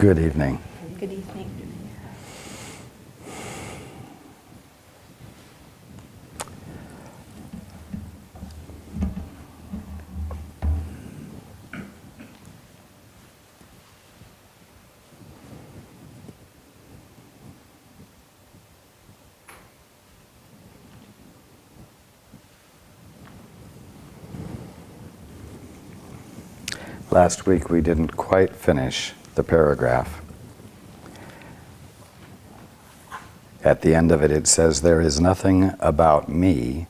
Good evening. Good evening. Last week we didn't quite finish the paragraph. At the end of it, it says, "There is nothing about me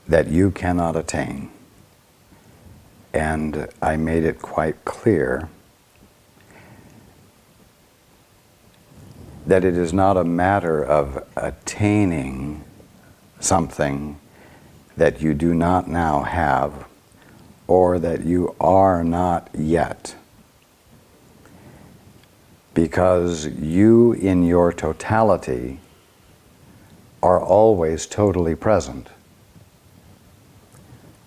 that you cannot attain." And I made it quite clear that it is not a matter of attaining something that you do not now have or that you are not yet. Because you in your totality are always totally present.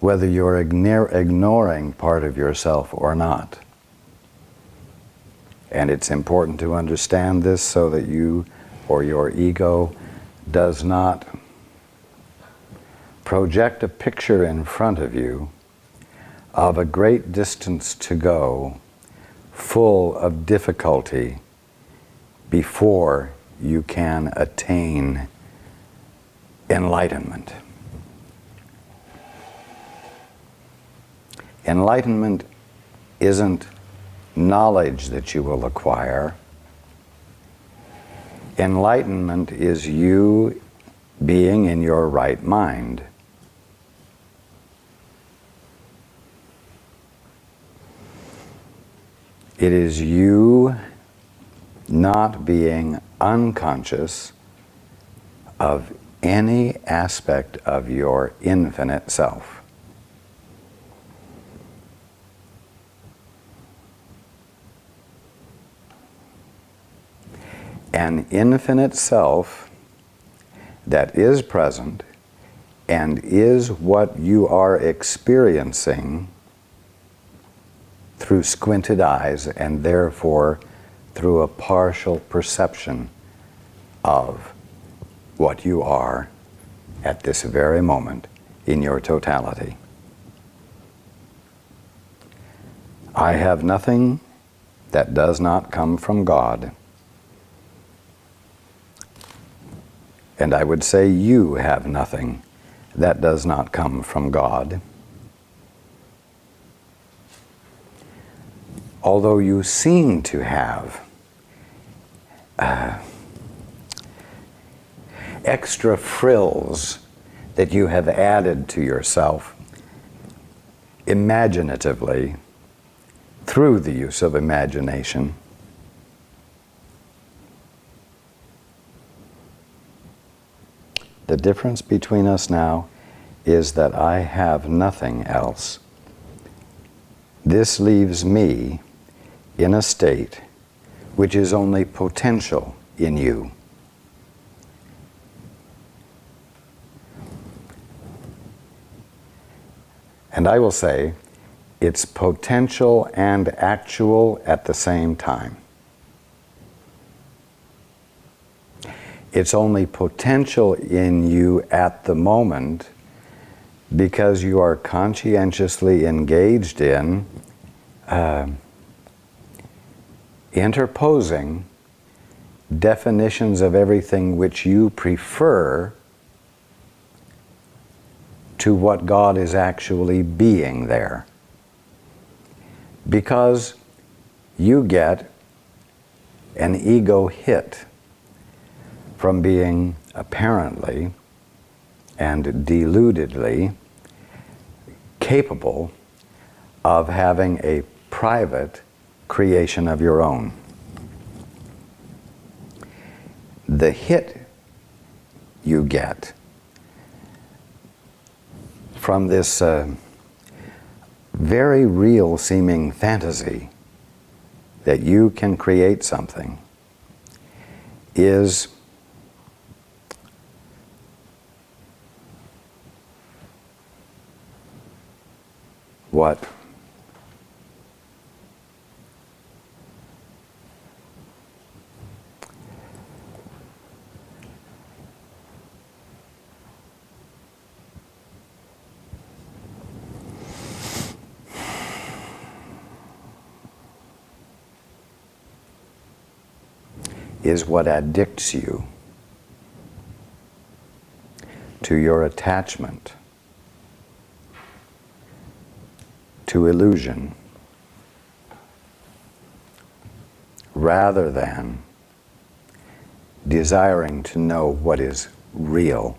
Whether you're ignoring part of yourself or not. And it's important to understand this so that you or your ego does not project a picture in front of you of a great distance to go, full of difficulty, before you can attain enlightenment. Enlightenment isn't knowledge that you will acquire. Enlightenment is you being in your right mind. It is you not being unconscious of any aspect of your infinite self. An infinite self that is present and is what you are experiencing through squinted eyes and therefore through a partial perception of what you are at this very moment in your totality. I have nothing that does not come from God. And I would say you have nothing that does not come from God. Although you seem to have extra frills that you have added to yourself imaginatively through the use of imagination, the difference between us now is that I have nothing else. This leaves me in a state which is only potential in you. And I will say, it's potential and actual at the same time. It's only potential in you at the moment because you are conscientiously engaged in interposing definitions of everything which you prefer to what God is actually being there. Because you get an ego hit from being apparently and deludedly capable of having a private creation of your own. The hit you get from this very real seeming fantasy that you can create something is what is what addicts you to your attachment to illusion rather than desiring to know what is real.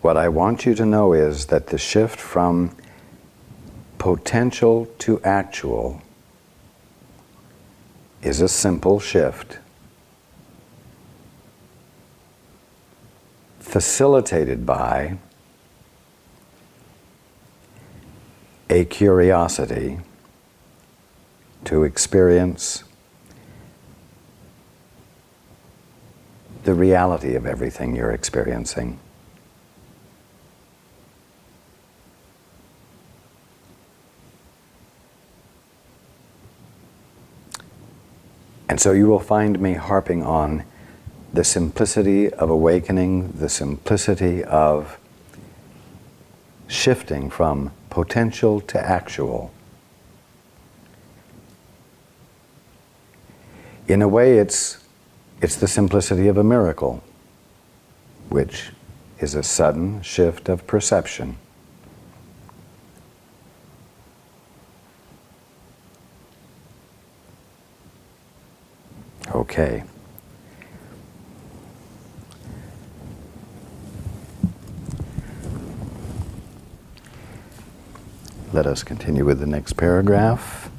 What I want you to know is that the shift from potential to actual is a simple shift, facilitated by a curiosity to experience the reality of everything you're experiencing. And so you will find me harping on the simplicity of awakening, the simplicity of shifting from potential to actual. In a way, it's the simplicity of a miracle, which is a sudden shift of perception. Okay. Let us continue with the next paragraph.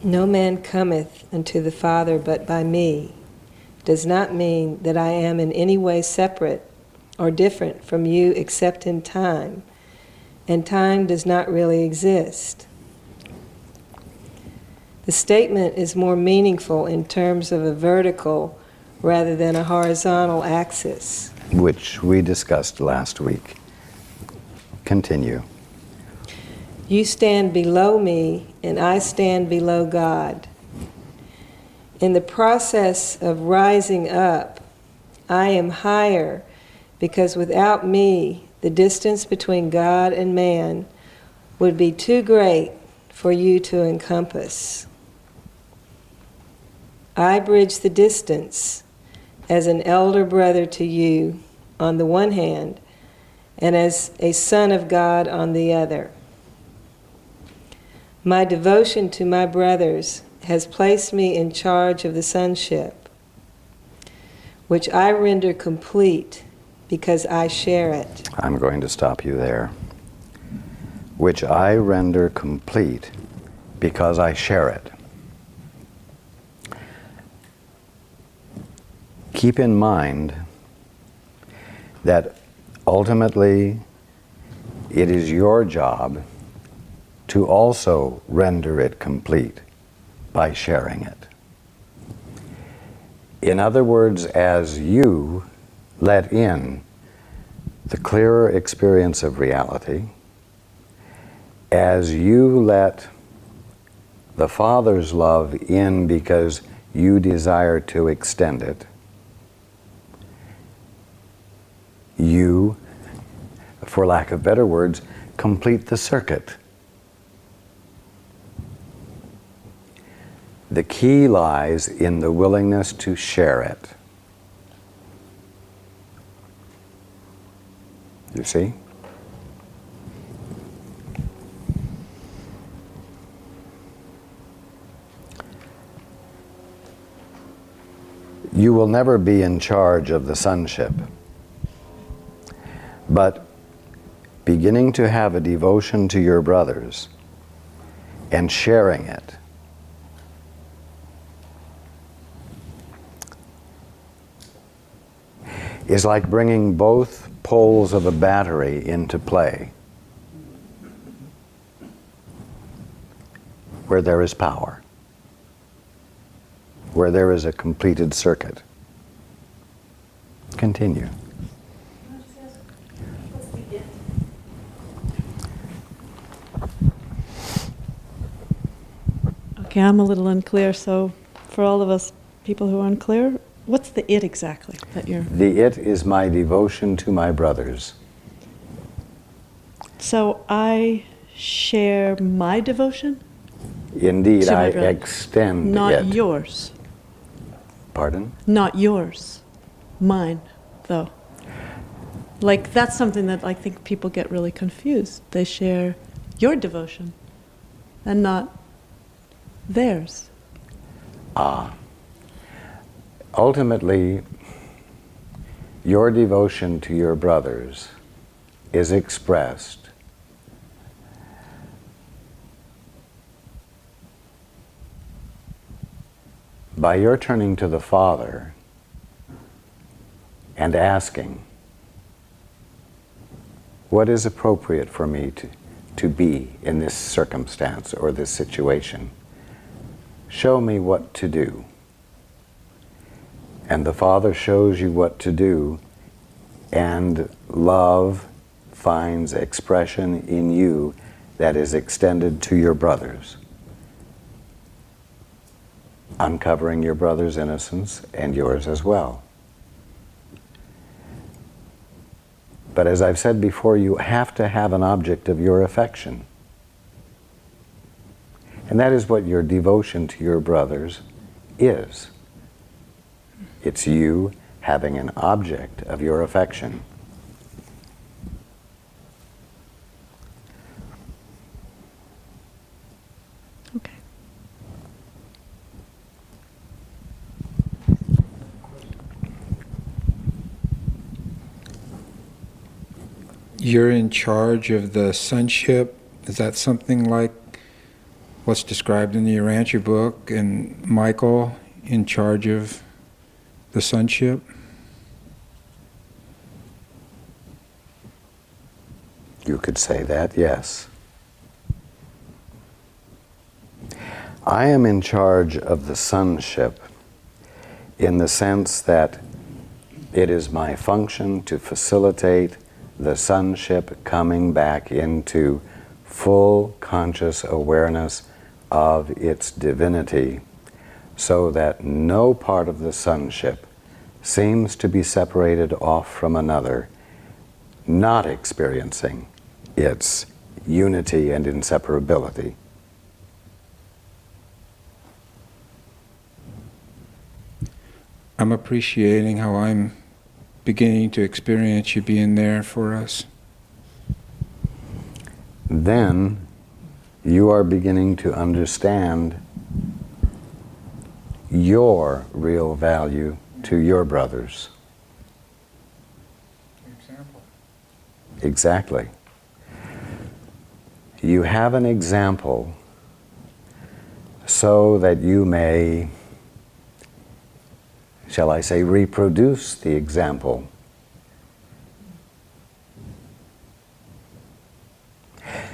No man cometh unto the Father but by me does not mean that I am in any way separate or different from you except in time, and time does not really exist. The statement is more meaningful in terms of a vertical rather than a horizontal axis, which we discussed last week. Continue. You stand below me, and I stand below God. In the process of rising up, I am higher because without me, the distance between God and man would be too great for you to encompass. I bridge the distance as an elder brother to you on the one hand, and as a son of God on the other. My devotion to my brothers has placed me in charge of the sonship, which I render complete because I share it. I'm going to stop you there. Which I render complete because I share it. Keep in mind that ultimately it is your job to also render it complete by sharing it. In other words, as you let in the clearer experience of reality, as you let the Father's love in because you desire to extend it, you, for lack of better words, complete the circuit. The key lies in the willingness to share it. You see? You will never be in charge of the sonship, but beginning to have a devotion to your brothers and sharing it is like bringing both poles of a battery into play, where there is power, where there is a completed circuit. Continue. Okay, I'm a little unclear, so for all of us people who are unclear, what's the it exactly that you're... The it is my devotion to my brothers. So I share my devotion? Indeed, To my I brother. extend Not it. yours. Pardon? Not yours. Mine, though. Like, that's something that I think people get really confused. They share your devotion and not theirs. Ultimately, your devotion to your brothers is expressed by your turning to the Father and asking, what is appropriate for me to be in this circumstance or this situation? Show me what to do. And the Father shows you what to do, and love finds expression in you that is extended to your brothers, uncovering your brother's innocence and yours as well. But as I've said before, you have to have an object of your affection. And that is what your devotion to your brothers is. It's you having an object of your affection. Okay. You're in charge of the sonship. Is that something like what's described in the Urantia book, and Michael in charge of the sonship? You could say that, yes. I am in charge of the sonship in the sense that it is my function to facilitate the sonship coming back into full conscious awareness of its divinity, so that no part of the sonship seems to be separated off from another, not experiencing its unity and inseparability. I'm appreciating how I'm beginning to experience you being there for us. Then you are beginning to understand your real value to your brothers. Example. Exactly. You have an example so that you may, shall I say, reproduce the example.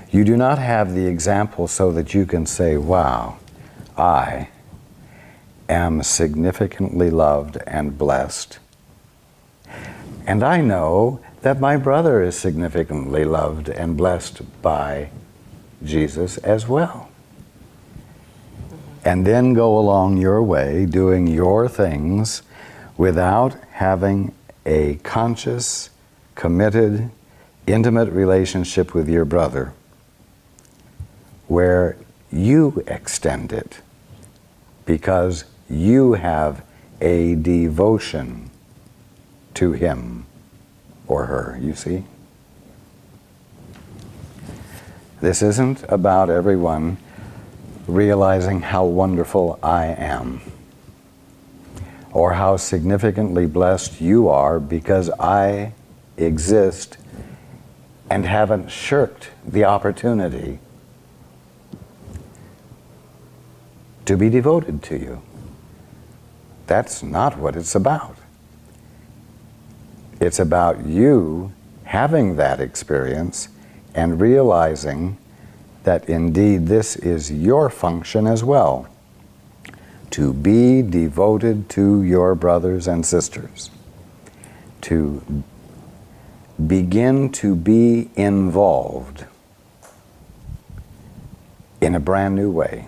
You do not have the example so that you can say, wow, I am significantly loved and blessed. And I know that my brother is significantly loved and blessed by Jesus as well. And then go along your way doing your things without having a conscious, committed, intimate relationship with your brother, where you extend it because you have a devotion to him or her, you see? This isn't about everyone realizing how wonderful I am, or how significantly blessed you are because I exist and haven't shirked the opportunity to be devoted to you. That's not what it's about. It's about you having that experience and realizing that indeed this is your function as well, to be devoted to your brothers and sisters, to begin to be involved in a brand new way.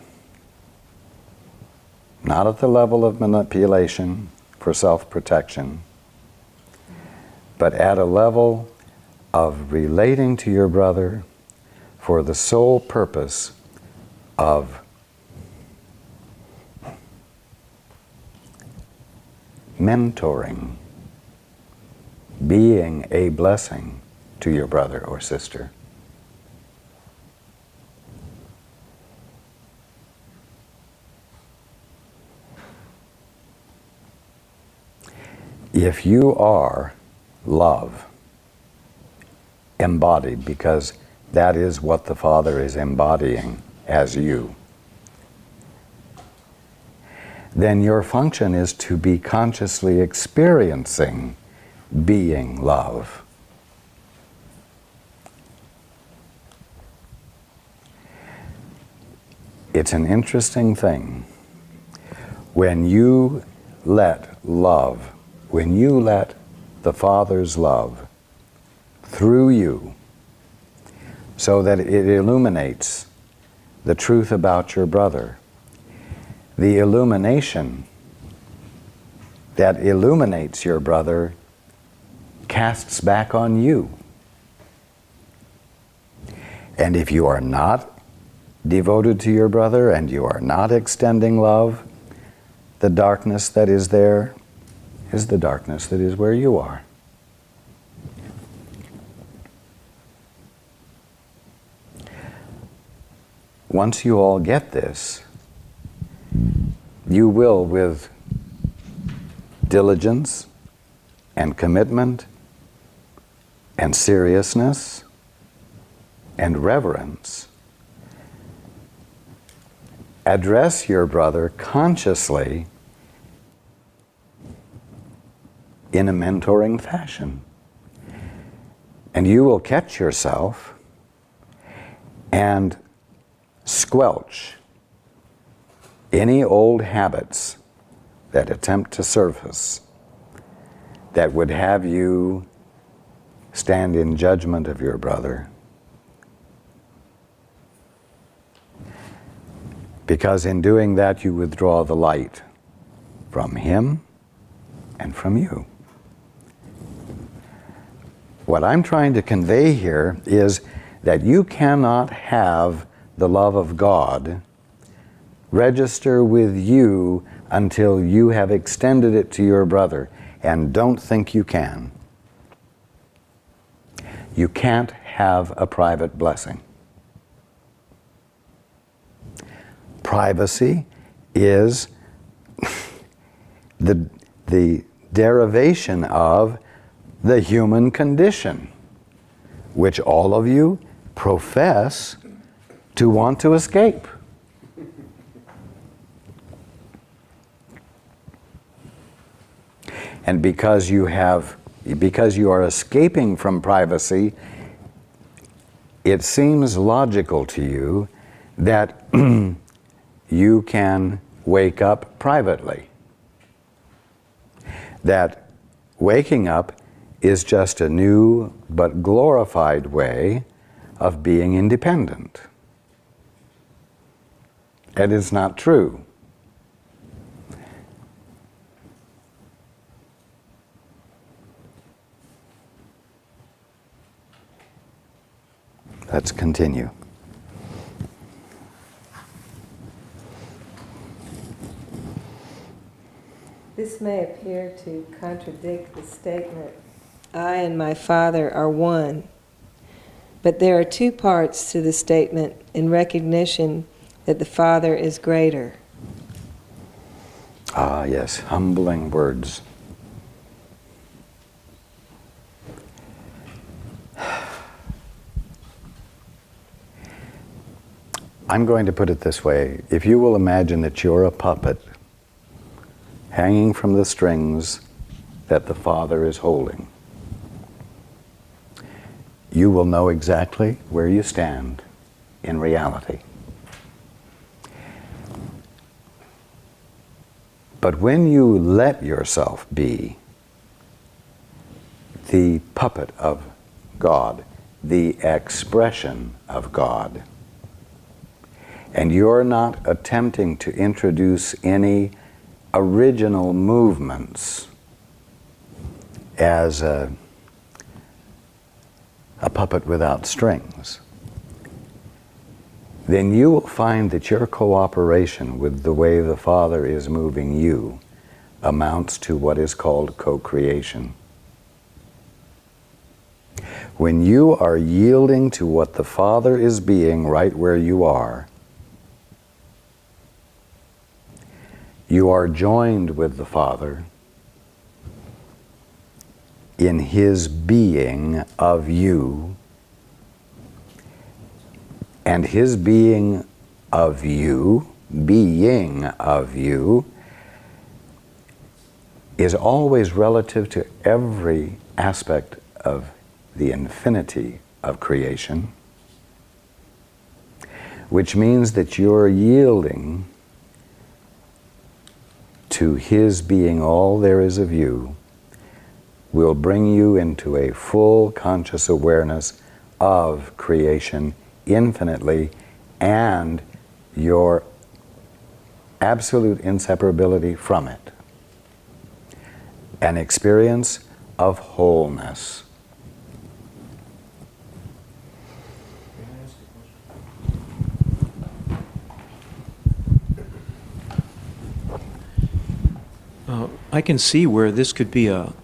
not at the level of manipulation for self-protection, but at a level of relating to your brother for the sole purpose of mentoring, being a blessing to your brother or sister. If you are love embodied, because that is what the Father is embodying as you, then your function is to be consciously experiencing being love. It's an interesting thing when you let love, when you let the Father's love through you so that it illuminates the truth about your brother. The illumination that illuminates your brother casts back on you. And if you are not devoted to your brother and you are not extending love, the darkness that is there is the darkness that is where you are. Once you all get this, you will, with diligence and commitment and seriousness and reverence, address your brother consciously in a mentoring fashion. And you will catch yourself and squelch any old habits that attempt to surface that would have you stand in judgment of your brother. Because in doing that, you withdraw the light from him and from you. What I'm trying to convey here is that you cannot have the love of God register with you until you have extended it to your brother, and don't think you can. You can't have a private blessing. Privacy is the derivation of the human condition, which all of you profess to want to escape. And because you are escaping from privacy, it seems logical to you that you can wake up privately. That waking up is just a new but glorified way of being independent. That is not true. Let's continue. This may appear to contradict the statement, I and my Father are one. But there are two parts to the statement in recognition that the Father is greater. Ah, yes, humbling words. I'm going to put it this way. If you will imagine that you're a puppet hanging from the strings that the Father is holding, you will know exactly where you stand in reality. But when you let yourself be the puppet of God, the expression of God, and you're not attempting to introduce any original movements as a puppet without strings, then you will find that your cooperation with the way the Father is moving you amounts to what is called co-creation. When you are yielding to what the Father is being right where you are joined with the Father in His being of you, and His being of you is always relative to every aspect of the infinity of creation, which means that you're yielding to His being all there is of you will bring you into a full conscious awareness of creation infinitely and your absolute inseparability from it. An experience of wholeness. I can see where this could be an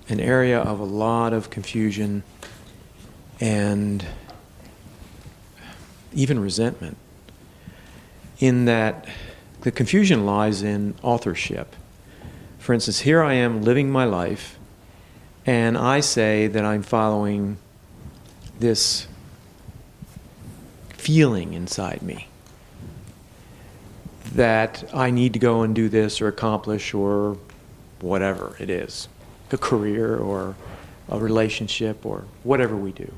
area of a lot of confusion and even resentment, in that the confusion lies in authorship. For instance, here I am living my life, and I say that I'm following this feeling inside me that I need to go and do this or accomplish or whatever it is, a career or a relationship or whatever we do.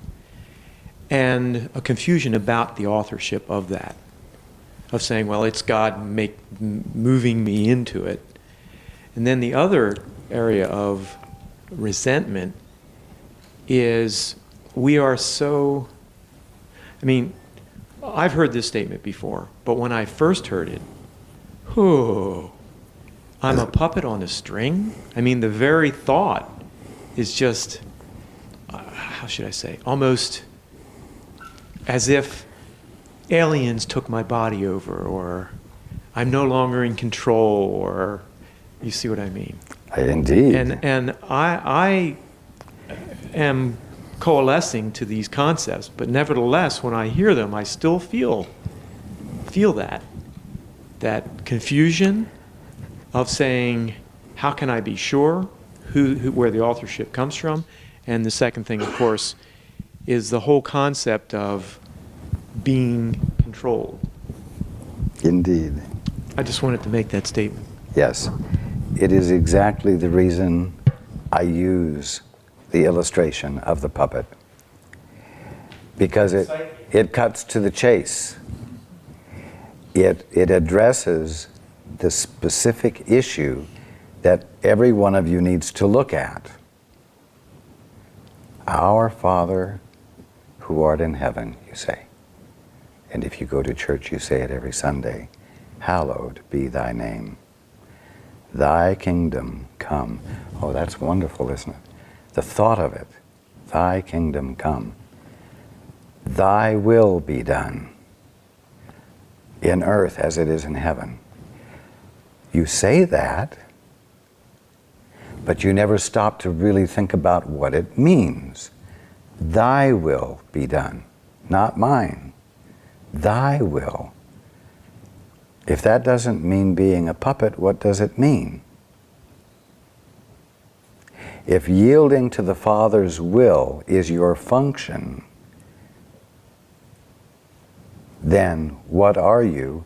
And a confusion about the authorship of that, of saying, well, it's God moving me into it. And then the other area of resentment is we are so, I've heard this statement before, but when I first heard it, I'm a puppet on a string? The very thought is just, how should I say, almost as if aliens took my body over, or I'm no longer in control, or you see what I mean? Indeed. And I am coalescing to these concepts, but nevertheless, when I hear them, I still feel that confusion of saying, how can I be sure where the authorship comes from? And the second thing, of course, is the whole concept of being controlled. Indeed. I just wanted to make that statement. Yes. It is exactly the reason I use the illustration of the puppet. Because it cuts to the chase. It addresses the specific issue that every one of you needs to look at. Our Father who art in heaven, you say. And if you go to church, you say it every Sunday. Hallowed be thy name. Thy kingdom come. Oh, that's wonderful, isn't it? The thought of it. Thy kingdom come. Thy will be done in earth as it is in heaven. You say that, but you never stop to really think about what it means. Thy will be done, not mine. Thy will. If that doesn't mean being a puppet, what does it mean? If yielding to the Father's will is your function, then what are you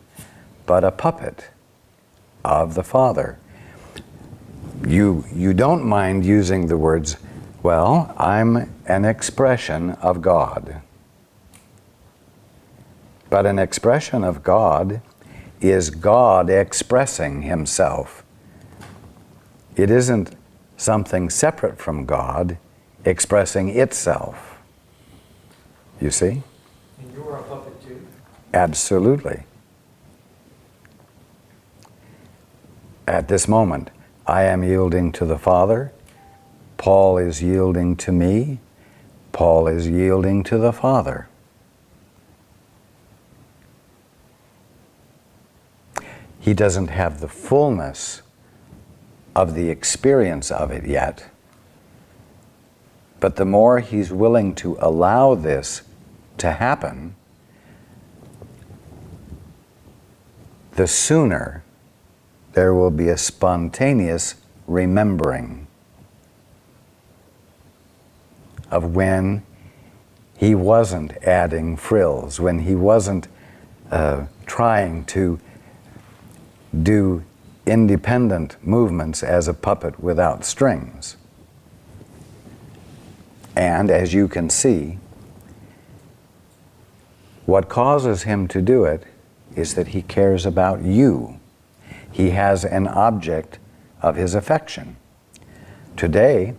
but a puppet of the Father? You don't mind using the words, well, I'm an expression of God. But an expression of God is God expressing Himself. It isn't something separate from God expressing itself. You see? And you're a puppet too? Absolutely. at this moment, I am yielding to the Father, Paul is yielding to me, Paul is yielding to the Father. He doesn't have the fullness of the experience of it yet, but the more he's willing to allow this to happen, the sooner there will be a spontaneous remembering of when he wasn't adding frills, when he wasn't trying to do independent movements as a puppet without strings. And as you can see, what causes him to do it is that he cares about you. He has an object of his affection. Today,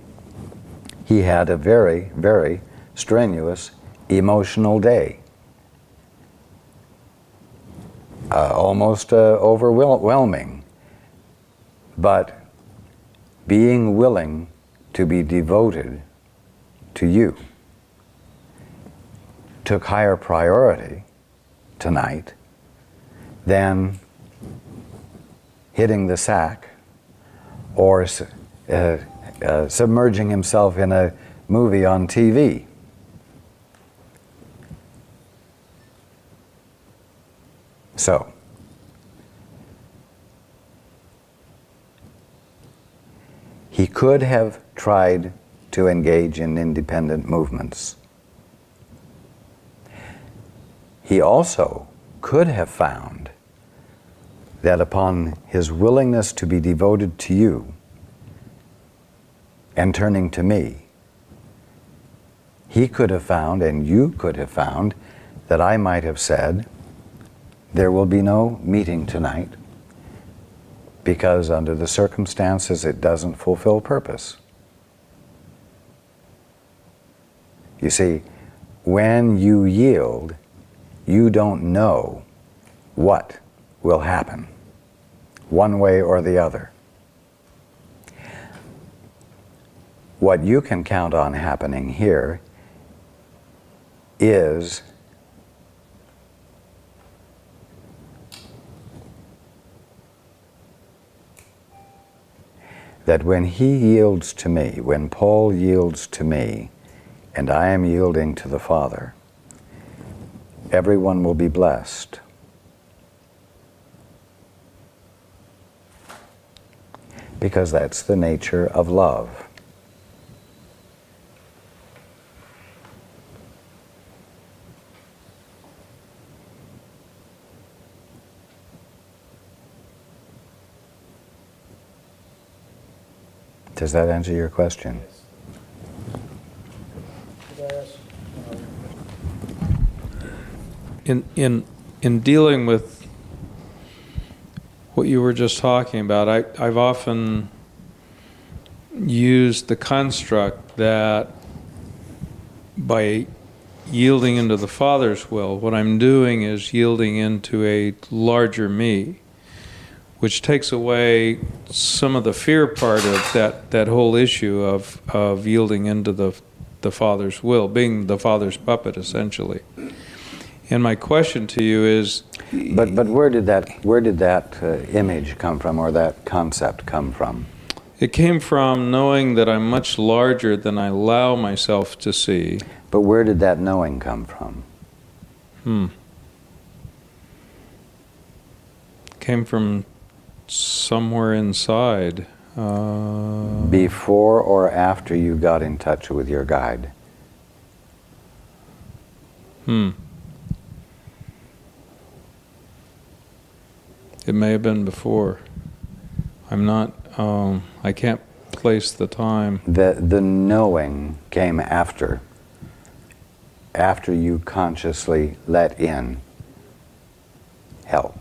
he had a very, very strenuous emotional day. Almost overwhelming. But being willing to be devoted to you took higher priority tonight than hitting the sack or submerging himself in a movie on TV. So, he could have tried to engage in independent movements. He also could have found that upon his willingness to be devoted to you and turning to me, he could have found, and you could have found, that I might have said, there will be no meeting tonight because under the circumstances it doesn't fulfill purpose. You see, when you yield, you don't know what will happen, one way or the other. What you can count on happening here is that when he yields to me, when Paul yields to me, and I am yielding to the Father, everyone will be blessed. Because that's the nature of love. Does that answer your question? In dealing with what you were just talking about, I've often used the construct that by yielding into the Father's will, what I'm doing is yielding into a larger me, which takes away some of the fear part of that whole issue of yielding into the Father's will, being the Father's puppet, essentially. And my question to you is... But where did that image come from, or that concept come from? It came from knowing that I'm much larger than I allow myself to see. But where did that knowing come from? Came from somewhere inside. Before or after you got in touch with your guide? It may have been before. I'm not, I can't place the time. The knowing came after you consciously let in help.